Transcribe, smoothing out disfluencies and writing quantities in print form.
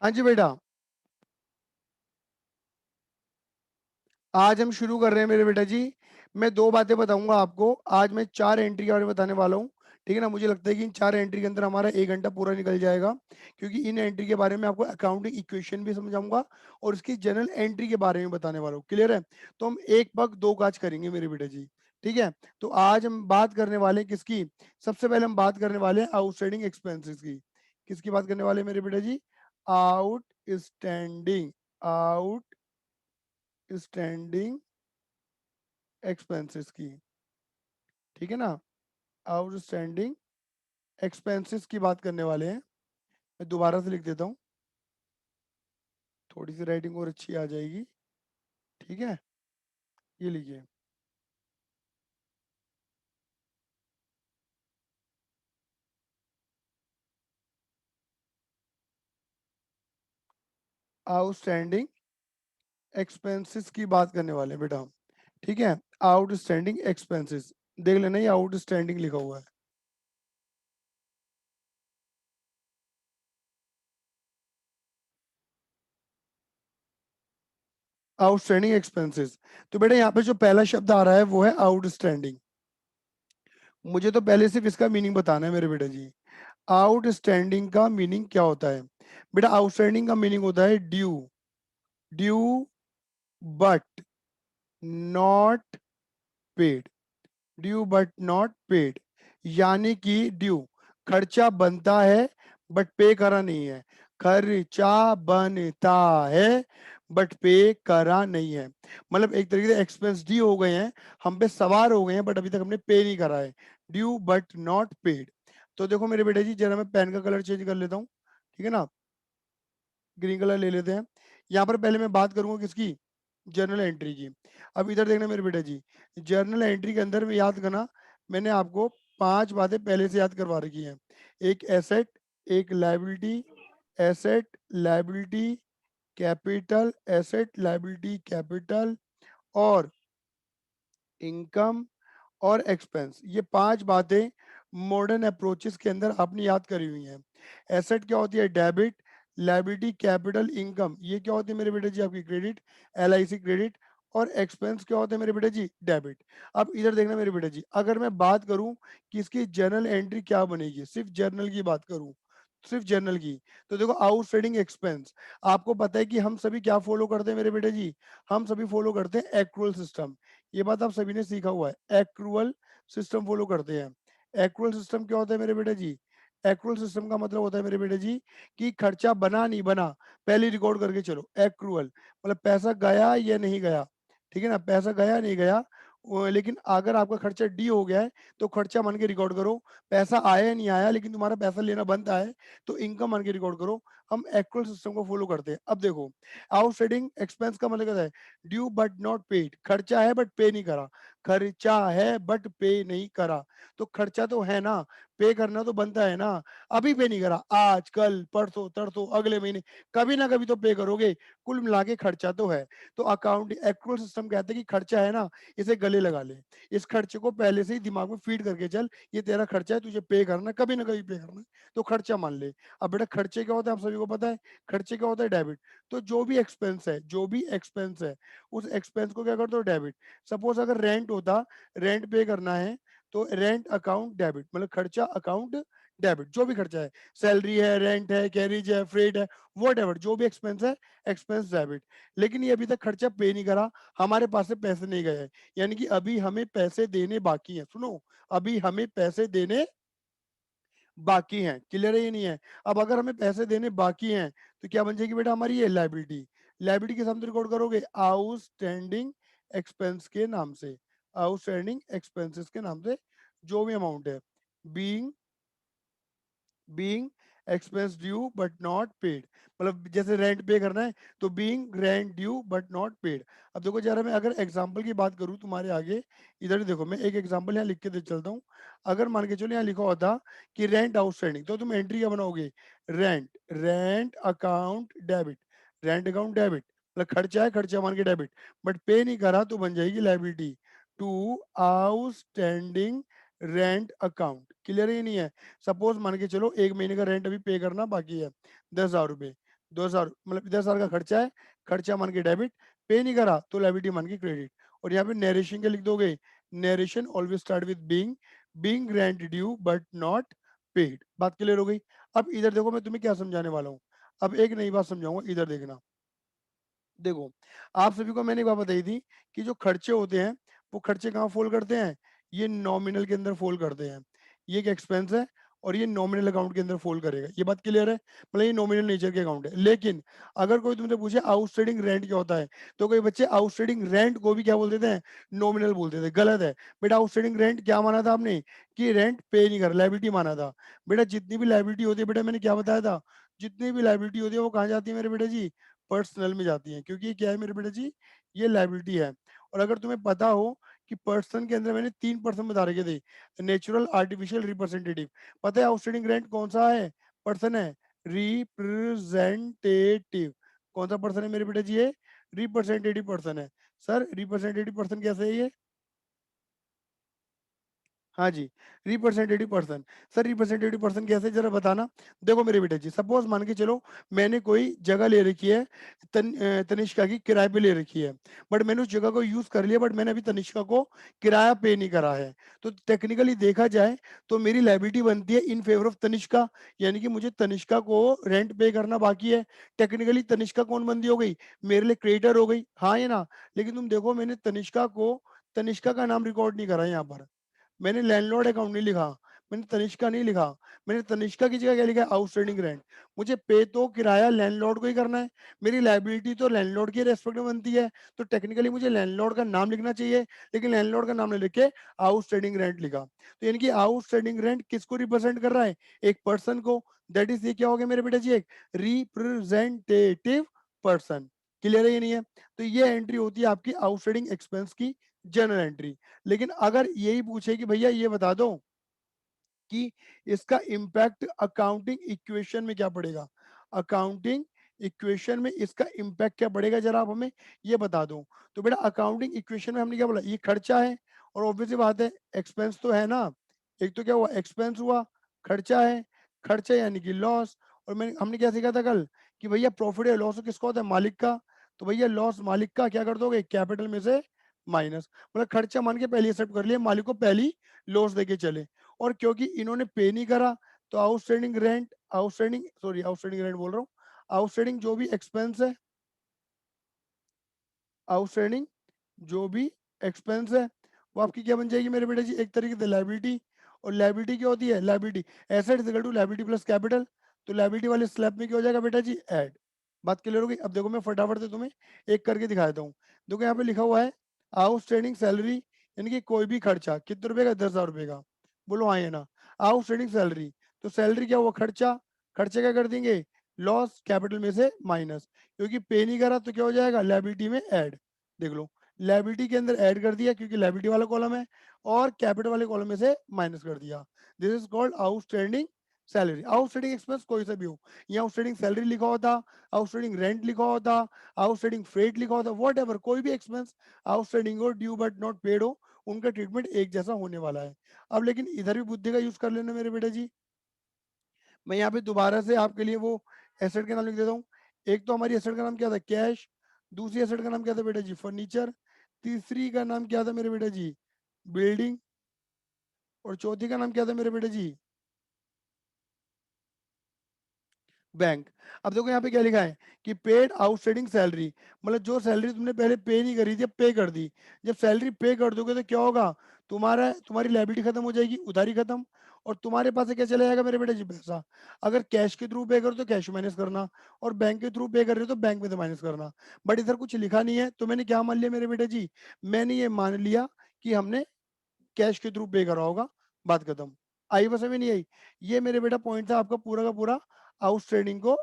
हाँ जी बेटा, आज हम शुरू कर रहे हैं मेरे बेटा जी। मैं दो बातें बताऊंगा आपको। आज मैं 4 एंट्री के बारे में बताने वाला हूँ। ठीक है ना। मुझे लगता है कि इन 4 एंट्री के अंदर हमारा 1 घंटा पूरा निकल जाएगा, क्योंकि इन एंट्री के बारे में आपको अकाउंटिंग इक्वेशन भी समझाऊंगा और उसकी जनरल एंट्री के बारे में बताने वाला हूँ। क्लियर है? तो हम एक पग दो काज करेंगे मेरे बेटा जी। ठीक है। तो आज हम बात करने वाले हैं किसकी? सबसे पहले हम बात करने वाले हैं आउटस्टैंडिंग एक्सपेंसेस की। किसकी बात करने वाले हैं मेरे बेटा जी? आउटस्टैंडिंग आउटस्टैंडिंग एक्सपेंसेस की। ठीक है ना। आउटस्टैंडिंग एक्सपेंसेस की बात करने वाले हैं। मैं दोबारा से लिख देता हूँ, थोड़ी सी राइटिंग और अच्छी आ जाएगी। ठीक है, ये लीजिए। आउटस्टैंडिंग एक्सपेंसेस की बात करने वाले हैं बेटा हम। ठीक है। आउटस्टैंडिंग एक्सपेंसेस, देख लेना ये आउटस्टैंडिंग लिखा हुआ है। Outstanding expenses. तो बेटा यहाँ पे जो पहला शब्द आ रहा है वो है आउटस्टैंडिंग। मुझे तो पहले सिर्फ इसका मीनिंग बताना है मेरे बेटा जी। आउटस्टैंडिंग का मीनिंग क्या होता है? बेटा आउटस्टैंडिंग का मीनिंग होता है due. Due but not paid. Due but not paid, यानी कि ड्यू खर्चा बनता है बट पे करा नहीं है। खर्चा बनता है बट पे करा नहीं है। मतलब एक तरीके से एक्सपेंस ड्यू हो गए हैं, हम पे सवार हो गए हैं, बट अभी तक हमने पे नहीं करा है। Due but not paid. तो देखो मेरे बेटे जी, जरा मैं पेन का कलर चेंज कर लेता हूँ। ठीक है ना, ग्रीन कलर ले लेते हैं। यहाँ पर पहले मैं बात करूंगा किसकी? जर्नल एंट्री की। अब इधर देखना मेरे बेटा जी, जर्नल एंट्री के अंदर में याद करना, मैंने आपको 5 बातें पहले से याद करवा रखी हैं। एक एसेट, एक liability, asset liability capital, asset liability capital, और इनकम और एक्सपेंस। ये 5 बातें मॉडर्न अप्रोचेस के अंदर आपने याद करी हुई हैं। एसेट क्या होती है? डेबिट। लायबिलिटी कैपिटल इनकम, ये क्या होती है मेरे बेटे जी? आपकी क्रेडिट, एलआईसी क्रेडिट। और एक्सपेंस क्या होते हैं मेरे बेटे जी? डेबिट। अब इधर देखना मेरे बेटे जी, अगर मैं बात करूं कि इसकी जर्नल एंट्री क्या बनेगी, सिर्फ जर्नल की बात करूं, सिर्फ जर्नल की, तो देखो आउटस्टैंडिंग एक्सपेंस। आपको पता है कि हम सभी क्या फॉलो करते हैं मेरे बेटे जी? हम सभी फॉलो करते हैं एक्रूअल सिस्टम। ये बात आप सभी ने सीखा हुआ है, एक्रूअल सिस्टम फॉलो करते हैं। एक्रूअल सिस्टम क्या होता है मेरे बेटे जी? एक्रूअल सिस्टम का मतलब होता है मेरे बेटे जी कि खर्चा बना नहीं बना पहले रिकॉर्ड करके चलो। एक्रूअल मतलब पैसा गया या नहीं गया। ठीक है ना, पैसा गया नहीं गया। लेकिन अगर आपका खर्चा डी हो गया है तो खर्चा मान के रिकॉर्ड करो। पैसा आया नहीं आया लेकिन तुम्हारा पैसा लेना बनता है तो इनकम मान के रिकॉर्ड करो। हम एक्रूअल सिस्टम को फॉलो करते हैं। अब देखो, आउटस्टैंडिंग एक्सपेंस का मतलब क्या है? ड्यू बट नॉट पेड, खर्चा है बट पे नहीं करा। खर्चा है बट पे नहीं करा। तो खर्चा तो है ना, पे करना तो बनता है ना। अभी पे नहीं करा, आज कल परसों तरसों अगले महीने कभी ना कभी तो पे करोगे। कुल मिला के खर्चा तो है। तो अकाउंट एक्रूअल सिस्टम कहते हैं कि खर्चा है ना, इसे गले लगा ले। इस खर्चे को पहले से ही दिमाग में फीड करके चल, ये तेरा खर्चा है, तुझे पे करना, कभी ना कभी पे करना है, तो खर्चा मान ले। अब बेटा खर्चे क्या होता है आप सभी को पता है। खर्चे क्या होता है? डेबिट। तो जो भी एक्सपेंस है, जो भी एक्सपेंस है, उस एक्सपेंस को क्या करते हो? डेबिट। सपोज अगर रेंट होता, रेंट पे करना है, तो रेंट अकाउंट डेबिट, मतलब खर्चा अकाउंट डेबिट। जो भी खर्चा है, सैलरी है, रेंट है, कैरिज है, फ्रेट है, वॉट एवर, जो भी एक्सपेंस है, एक्सपेंस डेबिट। लेकिन ये अभी तक खर्चा पे नहीं करा, हमारे पास से पैसे नहीं गए हैं, यानी कि अभी हमें पैसे देने बाकी हैं। सुनो, अभी हमें पैसे देने बाकी हैं। क्लियर है ये नहीं है? अब अगर हमें पैसे देने बाकी हैं तो क्या बन जाएगी बेटा हमारी? ये लाइबिलिटी। लाइबिलिटी के सामने रिकॉर्ड करोगे आउटस्टैंडिंग एक्सपेंस के नाम से। आउटस्टैंडिंग एक्सपेंसेस के नाम से जो भी अमाउंट है, being being expense due but not paid. मतलब जैसे रेंट पे करना है तो being rent due but not paid. अब देखो जरा, मैं अगर एग्जांपल की बात करूं तुम्हारे आगे, इधर देखो, मैं एक एग्जांपल यहाँ लिख के दे चलता हूँ। अगर मान के चलो यहाँ लिखा होता कि रेंट आउटस्टैंडिंग, तो तुम एंट्री क्या बनाओगे? Rent, rent account debit. Rent account debit मतलब खर्चा है, खर्चा मान के डेबिट, बट पे नहीं करा तो बन जाएगी liability to outstanding rent account. Clear ही नहीं है? सपोज मान के चलो 1 महीने का रेंट अभी पे करना बाकी है, 10,000 रुपए। 2000 मतलब 10,000 का खर्चा है, खर्चा मान के डेबिट, पे नहीं करा तो लायबिलिटी मान के क्रेडिट। और यहाँ पे नरेशन के लिख दोगे, narration always start with being rent due but not paid. बात क्लियर हो गई। अब इधर देखो मैं तुम्हें क्या समझाने वाला हूँ। अब एक नई बात समझाऊंगा, इधर देखना। देखो, आप सभी को मैंने एक बात बताई थी कि जो खर्चे होते हैं वो खर्चे कहाँ फॉल करते हैं, ये नॉमिनल के अंदर फॉल करते हैं। ये एक एक्सपेंस है और ये नॉमिनल अकाउंट के अंदर फॉल करेगा। ये बात क्लियर है, मतलब ये नॉमिनल नेचर के अकाउंट है। लेकिन अगर कोई तुमसे पूछे आउटस्टैंडिंग रेंट क्या होता है, तो कोई बच्चे आउटस्टैंडिंग रेंट को भी क्या बोल देते हैं, नॉमिनल बोल देते हैं। गलत है बेटा। आउटस्टैंडिंग रेंट क्या माना था आपने, कि रेंट पे नहीं कर, लाइबिलिटी माना था। बेटा जितनी भी लाइबिलिटी होती है, बेटा मैंने क्या बताया था, जितनी भी लाइबिलिटी होती है वो कहाँ जाती है मेरे बेटे जी, पर्सनल में जाती है। क्योंकि ये क्या है मेरे बेटे जी, ये लाइबिलिटी है। और अगर तुम्हें पता हो कि पर्सन के अंदर मैंने 3% बता रखे थे, नेचुरल, आर्टिफिशियल, रिप्रेजेंटेटिव। पता है आउटस्टैंडिंग रेंट कौन सा है, पर्सन है, रिप्रेजेंटेटिव। कौन सा पर्सन है मेरे बेटे जी, ये रिप्रेजेंटेटिव पर्सन है। सर रिप्रेजेंटेटिव पर्सन कैसे है ये, हाँ जी, representative person. Sir representative person कैसे, जरा बताना। देखो मेरे बेटे जी, सपोज मान के चलो मैंने कोई जगह ले रखी है, तनिष्का की किराए पे ले रखी है। बट मैंने उस जगह को यूज कर लिया, बट मैंने अभी तनिष्का को किराया पे नहीं करा है। तो टेक्निकली देखा जाए तो मेरी लाइबिलिटी बनती है इन फेवर ऑफ तनिष्का, यानी कि मुझे तनिष्का को रेंट पे करना बाकी है। टेक्निकली तनिष्का कौन बंदी हो गई, मेरे लिए क्रेडिटर हो गई, हाँ या ना। लेकिन तुम देखो मैंने तनिष्का को, तनिष्का का नाम रिकॉर्ड नहीं करा यहाँ पर, मैंने लैंडलॉर्ड अकाउंट नहीं लिखा, मैंने तनिष्का नहीं लिखा। मैंने तनिष्का की जगह क्या लिखा है, आउटस्टैंडिंग रेंट। मुझे पे तो किराया लैंडलॉर्ड को ही करना है, मेरी लाइबिलिटी तो लैंडलॉर्ड के रेस्पेक्ट में बनती है। तो टेक्निकली मुझे लैंडलॉर्ड का नाम लिखना चाहिए, लेकिन लैंडलॉर्ड का नाम नहीं लिख के आउटस्टैंडिंग रेंट लिखा। तो यानी कि आउटस्टैंडिंग रेंट किसको रिप्रेजेंट कर रहा है, एक पर्सन को। दैट इज, ये क्या हो गया मेरे बेटे जी, एक रिप्रेजेंटेटिव पर्सन। क्लियर है ये नहीं है। तो ये एंट्री होती है आपकी आउटस्टैंडिंग एक्सपेंस की, जनरल एंट्री। लेकिन अगर यही पूछे कि भैया ये बता दो कि इसका इम्पैक्ट अकाउंटिंग इक्वेशन में क्या पड़ेगा, अकाउंटिंग इक्वेशन में इसका इम्पैक्ट क्या पड़ेगा, जरा आप हमें ये बता दो। तो बेटा अकाउंटिंग इक्वेशन में हमने क्या बोला, ये खर्चा है, और ऑब्वियसली बात है एक्सपेंस तो है ना। एक तो क्या हुआ, एक्सपेंस हुआ, खर्चा है, खर्चा यानी कि लॉस। और मैंने हमने क्या सीखा था कल, कि भैया प्रॉफिट या लॉस किसका होता है, मालिक का। तो भैया लॉस मालिक का, क्या कर दोगे, कैपिटल में से माइनस। मतलब खर्चा मान के पहले एक्सेप्ट कर लिया, मालिक को पहली लॉस देके चले। और क्योंकि इन्होंने पे नहीं करा, तो आउटस्टैंडिंग रेंट, आउटस्टैंडिंग रेंट बोल रहा हूँ, आउटस्टैंडिंग जो भी एक्सपेंस है, आउटस्टैंडिंग जो भी एक्सपेंस है, वो आपकी क्या बन जाएगी मेरे बेटे जी, एक तरीके से लाइबिलिटी। और लाइबिलिटी क्या होती है, liability, asset is equal to liability plus capital. तो लाइबिलिटी वाले स्लैब में क्या हो जाएगा बेटा जी, ऐड। बात क्लियर हो गई। अब देखो मैं फटाफट से तुम्हें एक करके दिखा देता हूँ। देखो यहाँ पे लिखा हुआ है आउटस्टैंडिंग सैलरी, यानी कि कोई भी खर्चा, कितने रुपए का, 10,000 रुपए का। बोलो हाँ या ना। आउटस्टैंडिंग सैलरी, तो सैलरी क्या हुआ, खर्चा, खर्चे क्या कर देंगे, लॉस, कैपिटल में से माइनस। क्योंकि पे नहीं करा तो क्या हो जाएगा, लाइबिलिटी में ऐड। देख लो, लाइबिलिटी के अंदर ऐड कर दिया क्योंकि लाइबिलिटी वाला कॉलम है, और कैपिटल वाले कॉलम में से माइनस कर दिया। This is called outstanding salary. Outstanding expense कोई सा भी हो, यहाँ आउटस्टैंडिंग सैलरी लिखा होता, आउटस्टैंडिंग रेंट लिखा होता, आउटस्टैंडिंग फ्रेट लिखा होता, वॉट एवर, कोई भी एक्सपेंस आउटस्टैंडिंग हो, ड्यू बट नॉट पेड हो, उनका ट्रीटमेंट एक जैसा होने वाला है। अब लेकिन इधर भी बुद्धि का यूज कर लेना मेरे बेटा जी। मैं यहाँ पे दोबारा से आपके लिए वो एसेट के नाम लिख देता हूँ। एक तो हमारी एसेट का नाम क्या था, कैश। दूसरी एसेट का नाम क्या था बेटा जी, फर्नीचर। तीसरी का नाम क्या था मेरे बेटा जी, बिल्डिंग। और चौथी का नाम क्या था मेरे बेटा जी, बैंक। अब देखो यहाँ पे क्या लिखा है कि पेड आउटस्टैंडिंग सैलरी, मतलब जो सैलरी तुमने पहले पे नहीं करी थी, अब पे कर दी। जब सैलरी पे कर दोगे तो क्या होगा, तुम्हारी लाइबिलिटी खत्म हो जाएगी, उधारी खत्म। और तुम्हारे पास से क्या चला जाएगा मेरे बेटे जी, पैसा। अगर कैश के थ्रू पे करो तो कैश माइनस करना, और बैंक के थ्रू पे कर रहे हो तो बैंक में से माइनस करना। बट इधर कुछ लिखा नहीं है, तो मैंने क्या मान लिया मेरे बेटे जी, मैंने ये मान लिया कि हमने कैश के थ्रू पे करा होगा, बात खत्म। आई बस में नहीं आई। ये मेरे बेटा पॉइंट था आपका पूरा का पूरा आउटस्टैंडिंग को